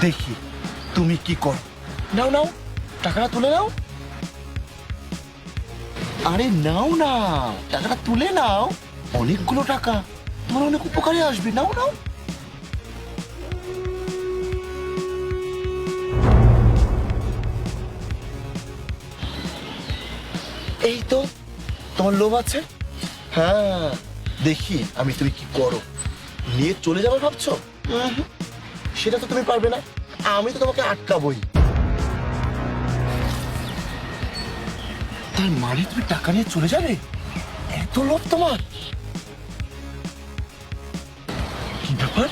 দেখি তুমি কি করো। নাও নাও, টাকাটা তুলে নাও। আরে নাও না, টাকাটা তুলে নাও। অনেকগুলো টাকা, তোমার অনেক উপকারে আসবে। নাও নাও। এই তো তোমার লোভ আছে। হ্যাঁ, দেখি আমি তুমি কি করো। নিয়ে চলে যাবে ভাবছো? সেটা তো তুমি পারবে না, আমি তো তোমাকে আটকাবই। তার মানে তুমি টাকা নিয়ে চলে যাবে? এত লোভ তোমার? কি ব্যাপার,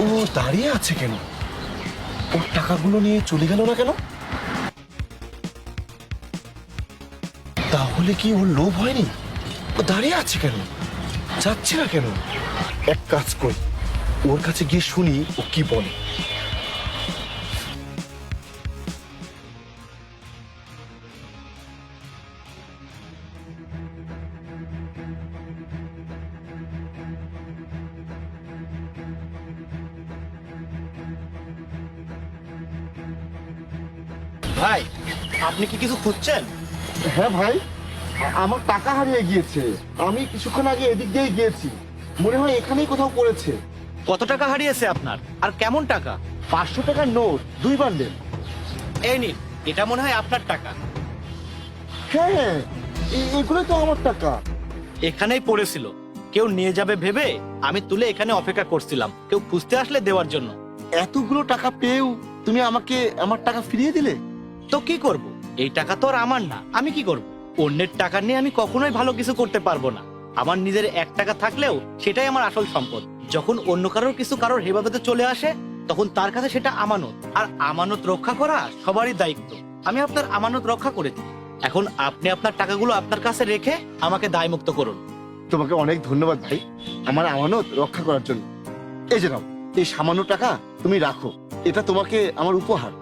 ও দাঁড়িয়ে আছে কেন? ওর টাকাগুলো নিয়ে চলে গেল না কেন? তাহলে কি ওর লোভ হয়নি? ও দাঁড়িয়ে আছে কেন, যাচ্ছে না কেন? এক কাজ করি, ওর কাছে গিয়ে শুনি ও কি বলে। ভাই, আপনি কি কিছু খুঁজছেন? হ্যাঁ ভাই, আমার টাকা হারিয়ে গিয়েছে। আমি কিছুক্ষণ আগে এদিক দিয়ে গিয়েছি, মনে হয় এখানেই কোথাও পড়েছে। কত টাকা হারিয়েছে আপনার, আর কেমন টাকা? 500 টাকার নোট 2 বান্ডেল। এই নিন, এটা মনে হয় আপনার টাকা। হ্যাঁ হ্যাঁ, এগুলোই তো আমার টাকা। এখানেই পড়েছিল, কেউ নিয়ে যাবে ভেবে আমি তুলে এখানে অপেক্ষা করছিলাম কেউ খুঁজতে আসলে দেওয়ার জন্য। এতগুলো টাকা পেয়েও তুমি আমাকে আমার টাকা ফিরিয়ে দিলে? তো কি করব, এই টাকা তো আর আমার না, আমি কি করব? অন্যের টাকা নিয়ে আমি কখনোই ভালো কিছু করতে পারবো না। আমার নিজের 1 টাকা থাকলেও সেটাই আমার আসল সম্পদ। যখন অন্য কারোর কিছু কারোর হেফাজতে চলে আসে, তখন তার কাছে সেটা আমানত, আর আমানত রক্ষা করা সবারই দায়িত্ব। আমি আপনার আমানত রক্ষা করেছি, এখন আপনি আপনার টাকাগুলো আপনার কাছে রেখে আমাকে দায়মুক্ত করুন। তোমাকে অনেক ধন্যবাদ ভাই, আমার আমানত রক্ষা করার জন্য। এই যে নাও, এই সামান্য টাকা তুমি রাখো, এটা তোমাকে আমার উপহার।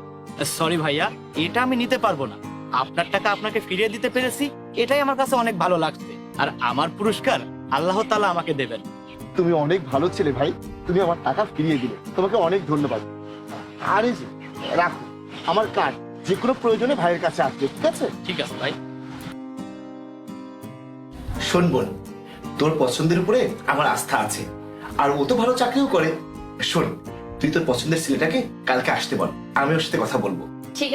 সরি ভাইয়া, এটা আমি নিতে পারবো না। আপনার টাকা আপনাকে ফিরিয়ে দিতে পেরেছি, এটাই আমার কাছে অনেক ভালো লাগছে, আর আমার পুরস্কার আল্লাহ তাআলা আমাকে দেবেন। তুমি অনেক ভালো ছেলে ভাই, তুমি আমার টাকা ফিরিয়ে দিলে, তোমাকে অনেক ধন্যবাদ। আর এই যে রাখো, আমার কার্ড, যে কোনো প্রয়োজনে ভাইয়ের কাছে আসবে, ঠিক আছে? ঠিক আছে ভাই। শোন বোন, তোর পছন্দের উপরে আমার আস্থা আছে, আর ও তো ভালো চাকরিও করে। শোন, তুই তোর পছন্দের ছেলেটাকে কালকে আসতে বল, আমি ওর সাথে কথা বলবো। ঠিক